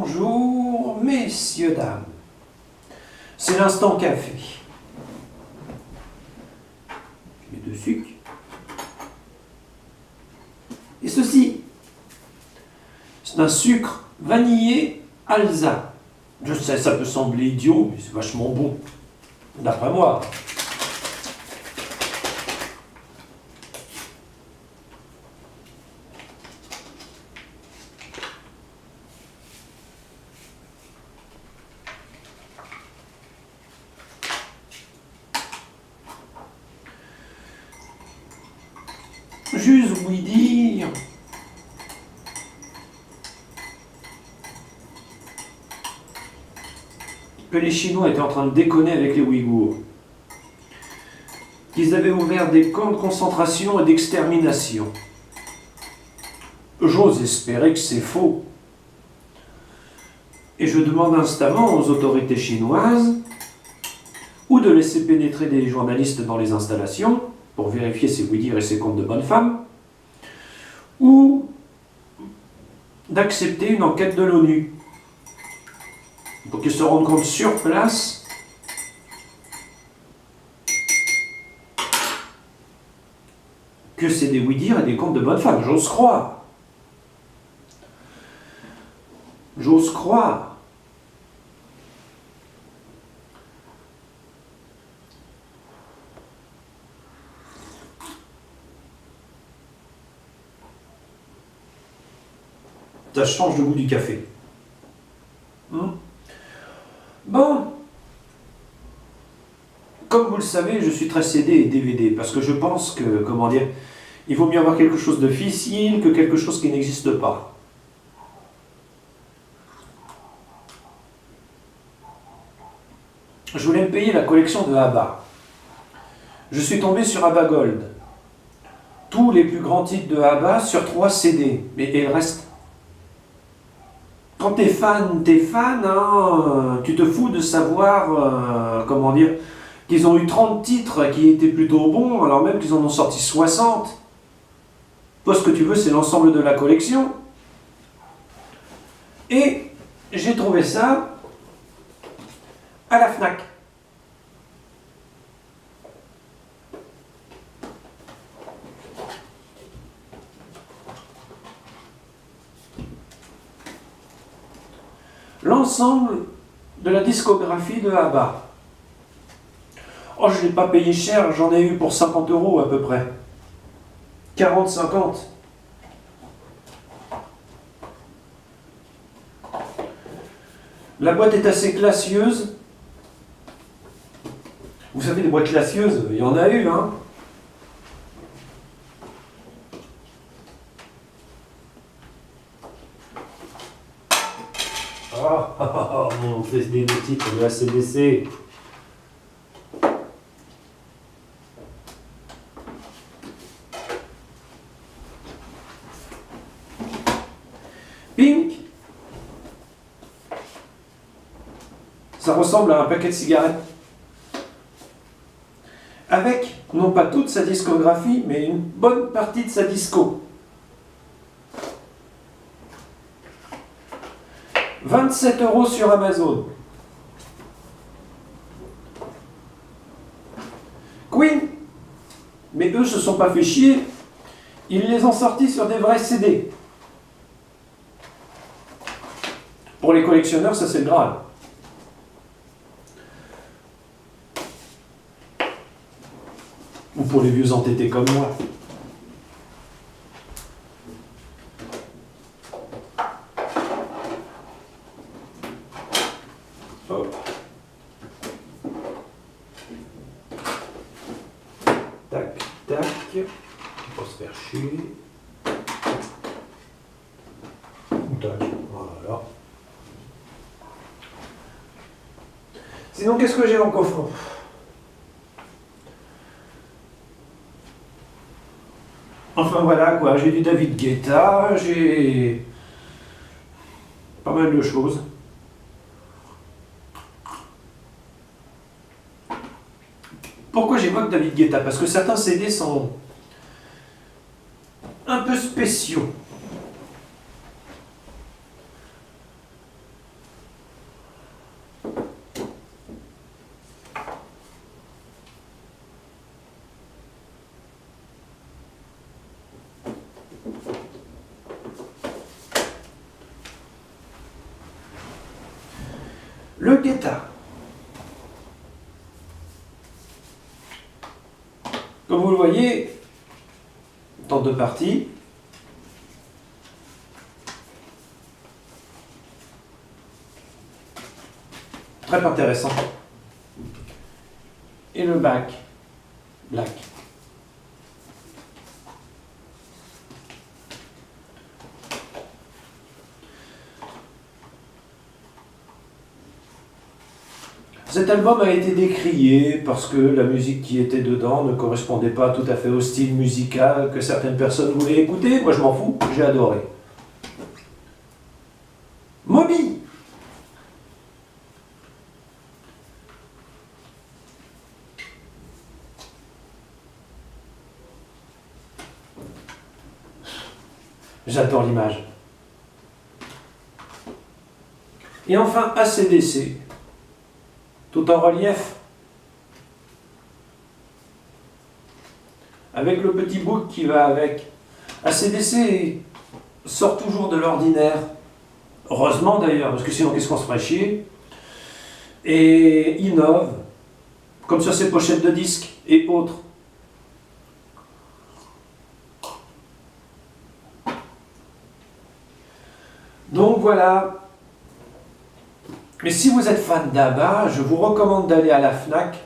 Bonjour, messieurs, dames. C'est l'instant café. Je mets de sucre. Et ceci, c'est un sucre vanillé Alza. Je sais, ça peut sembler idiot, mais c'est vachement bon, d'après moi. J'use oui dire que les Chinois étaient en train de déconner avec les Ouïghours, qu'ils avaient ouvert des camps de concentration et d'extermination. J'ose espérer que c'est faux. Et je demande instamment aux autorités chinoises ou de laisser pénétrer des journalistes dans les installations pour vérifier ses oui-dire et ses comptes de bonne femme, ou d'accepter une enquête de l'ONU pour qu'ils se rendent compte sur place que c'est des oui-dire et des comptes de bonne femme. J'ose croire. J'ose croire. Ça change le goût du café. Bon. Comme vous le savez, je suis très CD et DVD, parce que je pense que, comment dire, il vaut mieux avoir quelque chose de difficile que quelque chose qui n'existe pas. Je voulais me payer la collection de ABBA. Je suis tombé sur ABBA Gold. Tous les plus grands titres de ABBA sur 3 CD. Et le reste. Quand t'es fan, hein, tu te fous de savoir, comment dire, qu'ils ont eu 30 titres qui étaient plutôt bons, alors même qu'ils en ont sorti 60. Toi, ce que tu veux, c'est l'ensemble de la collection. Et j'ai trouvé ça à la Fnac. L'ensemble de la discographie de ABBA. Oh, je ne l'ai pas payé cher, j'en ai eu pour 50 € à peu près. 40-50. La boîte est assez classieuse. Vous savez, des boîtes classieuses, il y en a eu, hein. Oh, on fait des titres de AC/DC. Pink. Ça ressemble à un paquet de cigarettes. Avec, non pas toute sa discographie, mais une bonne partie de sa disco. 27 € sur Amazon. Queen. Mais eux se sont pas fait chier. Ils les ont sortis sur des vrais CD. Pour les collectionneurs, ça c'est le Graal. Ou pour les vieux entêtés comme moi. Hop. Tac, tac. On va se faire chier. Tac, voilà. Sinon, qu'est-ce que j'ai dans le coffre? Enfin voilà quoi, j'ai du David Guetta, j'ai pas mal de choses. Pourquoi j'évoque David Guetta? Parce que certains CD sont un peu spéciaux. Le Guetta. Comme vous le voyez, dans deux parties. Très intéressant. Et le back, black. Cet album a été décrié parce que la musique qui était dedans ne correspondait pas tout à fait au style musical que certaines personnes voulaient écouter. Moi je m'en fous, j'ai adoré. Moby. J'adore l'image. Et enfin AC/DC. Tout en relief, avec le petit book qui va avec. AC/DC sort toujours de l'ordinaire, heureusement d'ailleurs, parce que sinon qu'est-ce qu'on se ferait chier, et innove, comme sur ses pochettes de disques et autres. Donc voilà. Mais si vous êtes fan d'ABBA, je vous recommande d'aller à la FNAC,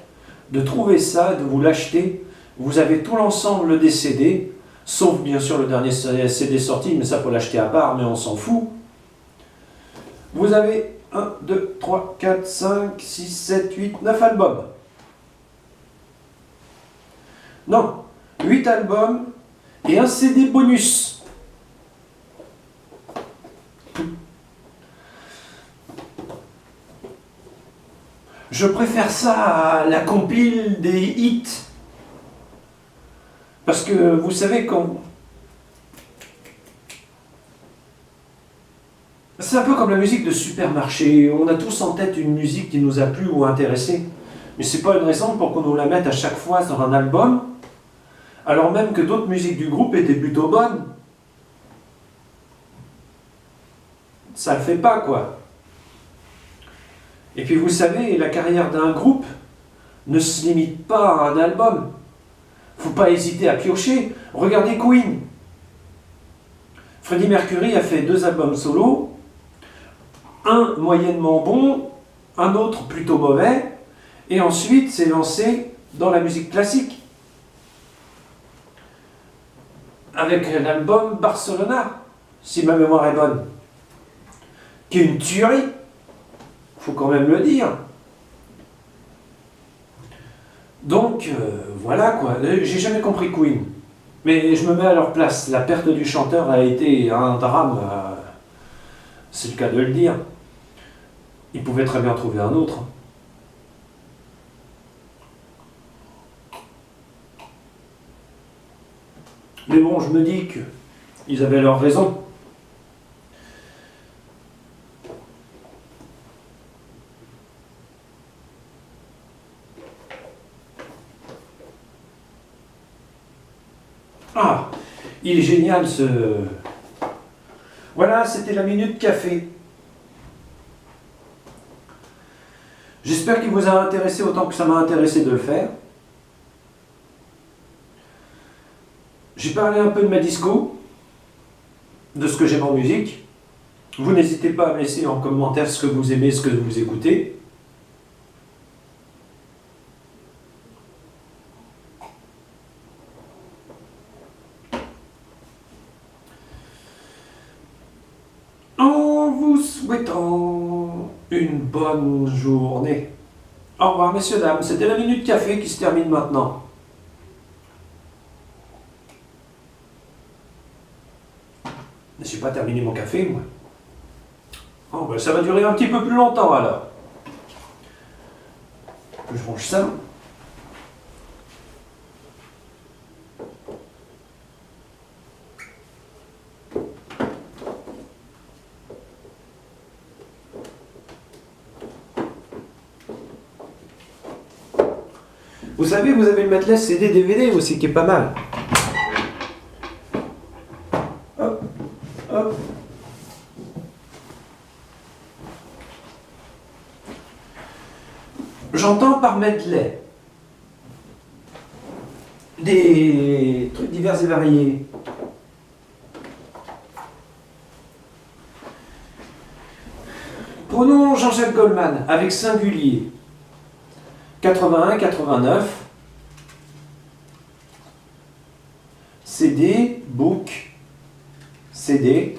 de trouver ça, de vous l'acheter. Vous avez tout l'ensemble des CD, sauf bien sûr le dernier CD sorti, mais ça faut l'acheter à part, mais on s'en fout. Vous avez 1, 2, 3, 4, 5, 6, 7, 8, 9 albums. Non, 8 albums et un CD bonus. Je préfère ça à la compile des hits. Parce que vous savez quand... C'est un peu comme la musique de supermarché. On a tous en tête une musique qui nous a plu ou intéressé. Mais c'est pas une raison pour qu'on nous la mette à chaque fois sur un album, alors même que d'autres musiques du groupe étaient plutôt bonnes. Ça le fait pas, quoi. Et puis vous savez, la carrière d'un groupe ne se limite pas à un album. Faut pas hésiter à piocher. Regardez Queen. Freddie Mercury a fait 2 albums solo, un moyennement bon, un autre plutôt mauvais, et ensuite s'est lancé dans la musique classique. Avec l'album Barcelona, si ma mémoire est bonne, qui est une tuerie. Faut quand même le dire. Donc, voilà quoi. J'ai jamais compris Queen. Mais je me mets à leur place. La perte du chanteur a été un drame. C'est le cas de le dire. Ils pouvaient très bien trouver un autre. Mais bon, je me dis qu'ils avaient leur raison. Ah, il est génial ce... Voilà, c'était la Minute Café. J'espère qu'il vous a intéressé autant que ça m'a intéressé de le faire. J'ai parlé un peu de ma disco, de ce que j'aime en musique. Vous n'hésitez pas à me laisser en commentaire ce que vous aimez, ce que vous écoutez. En vous souhaitant une bonne journée. Au revoir messieurs, dames. C'était la Minute Café qui se termine maintenant. Je n'ai pas terminé mon café, moi. Oh, ben ça va durer un petit peu plus longtemps, alors. Je range ça. Vous savez, vous avez le matelas CD DVD aussi qui est pas mal. Hop, hop. J'entends par medley des trucs divers et variés. Prenons Jean-Jacques Goldman avec singulier. 81-89. CD, book, CD.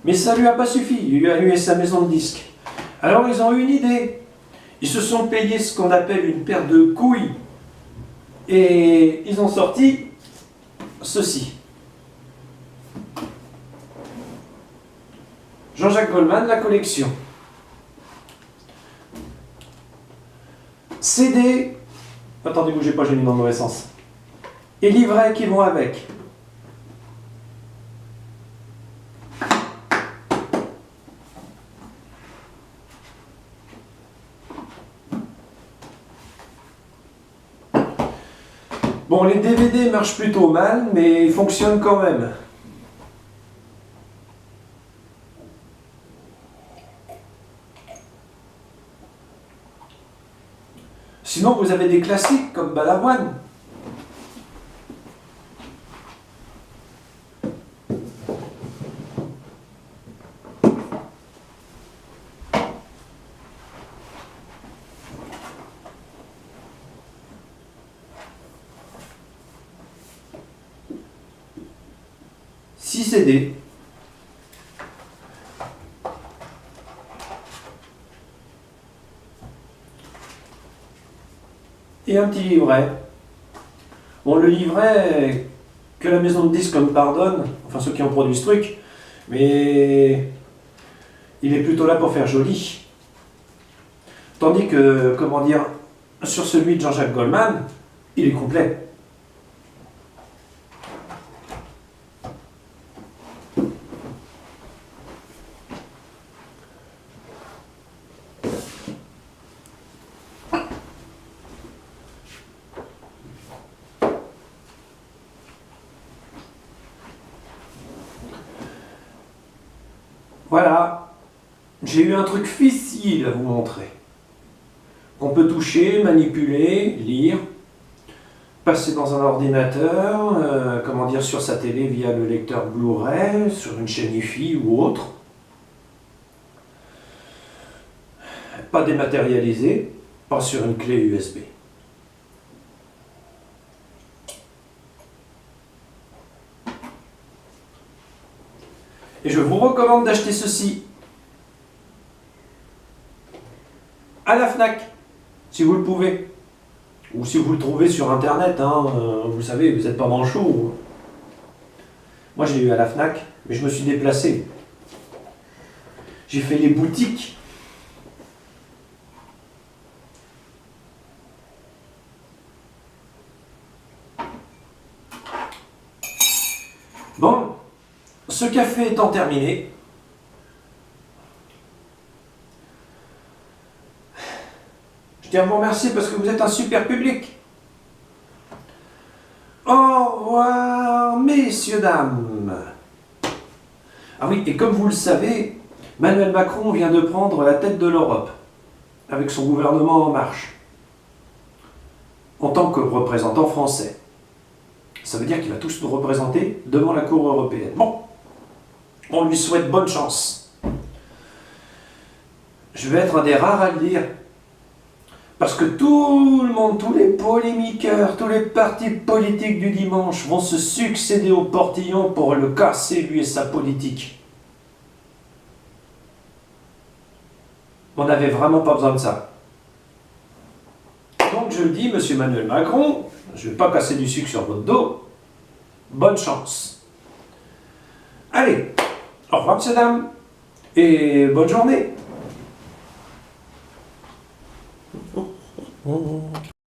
Mais ça lui a pas suffi, il lui a eu sa maison de disques. Alors ils ont eu une idée. Ils se sont payés ce qu'on appelle une paire de couilles. Et ils ont sorti ceci. Jean-Jacques Goldman, la collection. CD, attendez, bougez pas, j'ai mis dans le mauvais sens. Et livrets qui vont avec. Bon, les DVD marchent plutôt mal, mais ils fonctionnent quand même. Sinon, vous avez des classiques comme Balavoine. Six CD. Et un petit livret. Bon, le livret, que la maison de disques me pardonne, enfin ceux qui ont produit ce truc, mais il est plutôt là pour faire joli. Tandis que, comment dire, sur celui de Jean-Jacques Goldman, il est complet. Voilà, j'ai eu un truc facile à vous montrer. On peut toucher, manipuler, lire, passer dans un ordinateur, comment dire, sur sa télé via le lecteur Blu-ray, sur une chaîne Hi-Fi ou autre. Pas dématérialisé, pas sur une clé USB. Et je vous recommande d'acheter ceci à la Fnac, si vous le pouvez. Ou si vous le trouvez sur Internet, hein, vous savez, vous n'êtes pas manchot. Moi, je l'ai eu à la Fnac, mais je me suis déplacé. J'ai fait les boutiques. Bon, ce café étant terminé, je tiens à vous remercier parce que vous êtes un super public. Au revoir, messieurs, dames. Ah oui, et comme vous le savez, Emmanuel Macron vient de prendre la tête de l'Europe, avec son gouvernement En Marche, en tant que représentant français. Ça veut dire qu'il va tous nous représenter devant la Cour européenne. Bon, on lui souhaite bonne chance. Je vais être un des rares à le dire. Parce que tout le monde, tous les polémiqueurs, tous les partis politiques du dimanche vont se succéder au portillon pour le casser, lui et sa politique. On n'avait vraiment pas besoin de ça. Donc je le dis, monsieur Emmanuel Macron, je ne vais pas casser du sucre sur votre dos. Bonne chance. Allez, au revoir, monsieur, dames, et bonne journée.